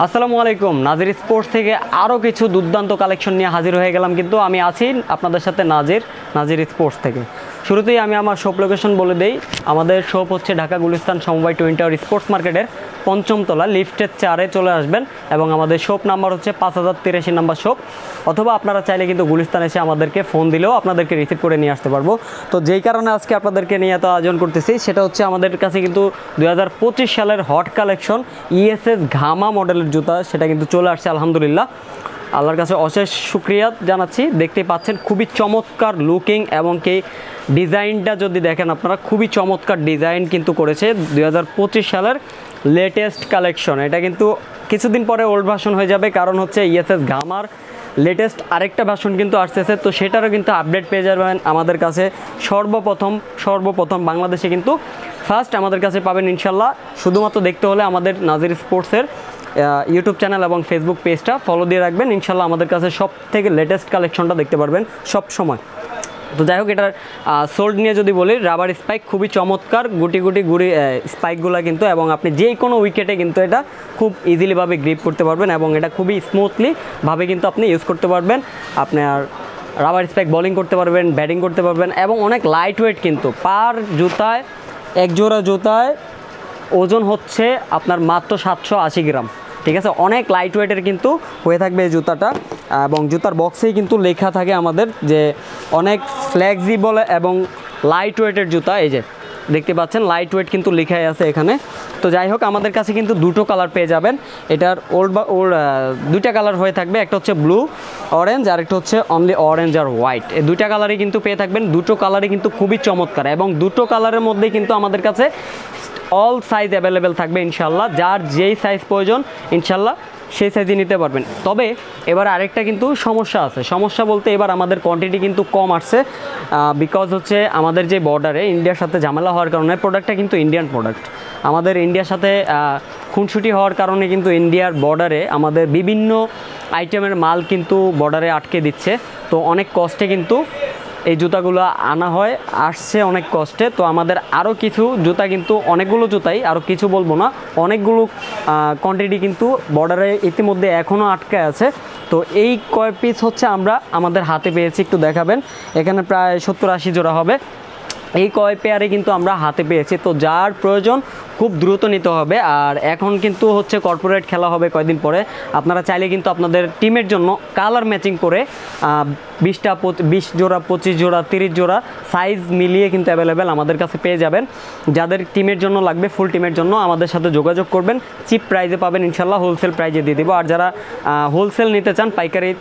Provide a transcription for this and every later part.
আসসালামু আলাইকুম। নাজির স্পোর্টস থেকে আরও কিছু দুর্দান্ত কালেকশন নিয়ে হাজির হয়ে গেলাম, কিন্তু আমি আছি আপনাদের সাথে নাজির স্পোর্টস থেকে। শুরুতেই আমি আমার শপ লোকেশন বলে দেই। আমাদের শপ হচ্ছে ঢাকা গুলিস্তান সমবায় টুইন টাওয়ার স্পোর্টস মার্কেটের ৫ম তলা, লিফটের 4-এ চলে আসবেন এবং আমাদের শপ নাম্বার হচ্ছে 5083 নাম্বার শপ। অথবা আপনারা চাইলে কিন্তু গুলিস্তান এসে আমাদেরকে ফোন দিলেও আপনাদেরকে রিসিভ করে নিয়ে আসতে পারবো। তো যেই কারণে আজকে আপনাদেরকে নিয়ে এত আয়োজন করতেছি সেটা হচ্ছে আমাদের কাছে কিন্তু 2025 সালের হট কালেকশন ইএসএস ঘামা মডেলের জুতা, সেটা কিন্তু চলে আসছে আলহামদুলিল্লাহ। আল্লাহর কাছে অশেষ শুকরিয়া জানাচ্ছি। দেখতেই পাচ্ছেন খুবই চমৎকার লুকিং এবং কি ডিজাইনটা যদি দেখেন আপনারা, খুবই চমৎকার ডিজাইন কিন্তু করেছে 2025 সালের লেটেস্ট কালেকশন। এটা কিন্তু কিছুদিন পরে ওল্ড ভার্সন হয়ে যাবে, কারণ হচ্ছে ইএসএস ঘামার লেটেস্ট আরেকটা ভার্সন কিন্তু আসতেছে। তো সেটারও কিন্তু আপডেট পেয়ে যাবেন আমাদের কাছে সর্বপ্রথম বাংলাদেশে কিন্তু ফার্স্ট আমাদের কাছে পাবেন ইনশাল্লাহ। শুধুমাত্র দেখতে হলে আমাদের নাজির স্পোর্টসের ইউটিউব চ্যানেল এবং ফেসবুক পেজটা ফলো দিয়ে রাখবেন। ইনশাল্লাহ আমাদের কাছে সব থেকে লেটেস্ট কালেকশনটা দেখতে পারবেন সব সময়। তো যাই হোক, এটার সোল্ড নিয়ে যদি বলি, রাবার স্পাইক খুবই চমৎকার, গুটি স্পাইকগুলো কিন্তু, এবং আপনি যে কোনো উইকেটে কিন্তু এটা খুব ইজিলিভাবে গ্রিপ করতে পারবেন এবং এটা খুবই স্মুথলিভাবে কিন্তু আপনি ইউজ করতে পারবেন। আপনার রাবার স্পাইক বোলিং করতে পারবেন, ব্যাটিং করতে পারবেন এবং অনেক লাইট ওয়েট কিন্তু। পার জুতায়, এক জোড়া জুতায় ওজন হচ্ছে আপনার মাত্র 780 গ্রাম, ঠিক আছে। অনেক লাইট ওয়েটের কিন্তু হয়ে থাকবে এই জুতাটা, এবং জুতার বক্সেই কিন্তু লেখা থাকে আমাদের যে অনেক ফ্লেক্সিবল এবং লাইট ওয়েটের জুতা। এই যে দেখতে পাচ্ছেন লাইট ওয়েট কিন্তু লেখাই আছে এখানে। তো যাই হোক, আমাদের কাছে কিন্তু দুটো কালার পেয়ে যাবেন। এটার দুইটা কালার হয়ে থাকবে, একটা হচ্ছে ব্লু অরেঞ্জ আর একটা হচ্ছে অনলি অরেঞ্জ আর হোয়াইট। এই দুইটা কালারই কিন্তু পেয়ে থাকবেন। দুটো কালারই কিন্তু খুবই চমৎকার এবং দুটো কালারের মধ্যেই কিন্তু আমাদের কাছে অল সাইজ অ্যাভেলেবেল থাকবে ইনশাল্লাহ। যার যেই সাইজ প্রয়োজন ইনশাল্লাহ সেই সাইজে নিতে পারবেন। তবে এবার আরেকটা কিন্তু সমস্যা আছে। সমস্যা বলতে এবার আমাদের কোয়ান্টিটি কিন্তু কম আসছে, বিকজ হচ্ছে আমাদের যে বর্ডারে ইন্ডিয়ার সাথে ঝামেলা হওয়ার কারণে প্রোডাক্টটা কিন্তু ইন্ডিয়ান প্রোডাক্ট। আমাদের ইন্ডিয়ার সাথে খুনসুটি হওয়ার কারণে কিন্তু ইন্ডিয়ার বর্ডারে আমাদের বিভিন্ন আইটেমের মাল কিন্তু বর্ডারে আটকে দিচ্ছে। তো অনেক কষ্টে কিন্তু এই জুতাগুলো আনা হয়, আসছে অনেক কষ্টে। তো আমাদের আরও কিছু জুতা কিন্তু, অনেকগুলো জুতাই, আরও কিছু বলবো না, অনেকগুলো কোয়ান্টিটি কিন্তু বর্ডারে ইতিমধ্যে এখনও আটকে আছে। তো এই কয় পিস হচ্ছে আমরা আমাদের হাতে পেয়েছি, একটু দেখাবেন। এখানে প্রায় 70-80 জোড়া হবে। এই কয় পেয়ারে কিন্তু আমরা হাতে পেয়েছি। তো যার প্রয়োজন খুব দ্রুত নিতে হবে। আর এখন কিন্তু হচ্ছে কর্পোরেট খেলা হবে কয়েকদিন পরে। আপনারা চাইলে কিন্তু আপনাদের টিমের জন্য কালার ম্যাচিং করে 20 জোড়া, 25 জোড়া, 30 জোড়া সাইজ মিলিয়ে কিন্তু অ্যাভেলেবেল আমাদের কাছে পেয়ে যাবেন। যাদের টিমের জন্য লাগবে, ফুল টিমের জন্য আমাদের সাথে যোগাযোগ করবেন। চিপ প্রাইজে পাবেন ইনশাল্লাহ, হোলসেল প্রাইজে দিয়ে দেবো। আর যারা হোলসেল নিতে চান, পাইকারি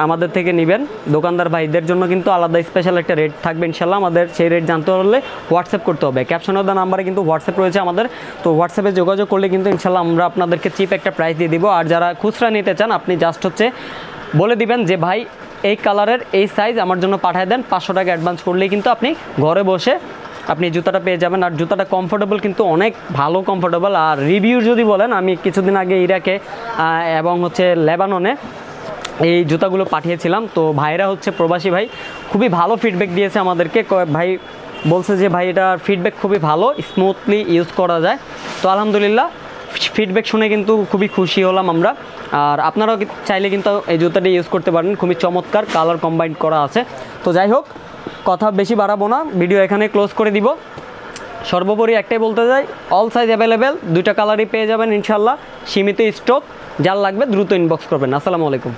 আমাদের থেকে নেবেন, দোকানদার ভাইদের জন্য কিন্তু আলাদা স্পেশাল একটা রেট থাকবে ইনশাল্লাহ। আমাদের সেই রেট জানতে হলে হোয়াটসঅ্যাপ করতে হবে। ক্যাপশনে দেওয়া নাম্বারে কিন্তু হোয়াটসঅ্যাপ রয়েছে আমাদের। তো হোয়াটসঅ্যাপে যোগাযোগ করলে কিন্তু ইনশাল্লাহ আমরা আপনাদেরকে চিপ একটা প্রাইস দিয়ে দিব। আর যারা খুচরা নিতে চান, আপনি জাস্ট হচ্ছে বলে দিবেন যে ভাই এই কালারের এই সাইজ আমার জন্য পাঠিয়ে দেন, 500 টাকা অ্যাডভান্স করলেই কিন্তু আপনি ঘরে বসে আপনি জুতাটা পেয়ে যাবেন। আর জুতাটা কমফোর্টেবল, কিন্তু অনেক ভালো কমফোর্টেবল। আর রিভিউ যদি বলেন, আমি কিছুদিন আগে ইরাকে এবং হচ্ছে লেবাননে এই জুতাগুলো পাঠিয়েছিলাম। তো ভাইরা হচ্ছে প্রবাসী ভাই, খুবই ভালো ফিডব্যাক দিয়েছে আমাদেরকে। ভাই বলছে যে ভাই এটা ফিডব্যাক খুবই ভালো, স্মুথলি ইউজ করা যায়। তো আলহামদুলিল্লাহ, ফিডব্যাক শুনে কিন্তু খুবই খুশি হলাম আমরা। আর আপনারাও চাইলে কিন্তু এই জুতাটি ইউজ করতে পারেন, খুবই চমৎকার, কালার কম্বাইন করা আছে। তো যাই হোক, কথা বেশি বাড়াবো না, ভিডিও এখানে ক্লোজ করে দিব। সর্বোপরি একটাই বলতে চাই, অল সাইজ অ্যাভেলেবেল, দুইটা কালারই পেয়ে যাবেন ইনশাল্লাহ, সীমিত স্টক। যার লাগবে দ্রুত ইনবক্স করবেন। আসসালামু আলাইকুম।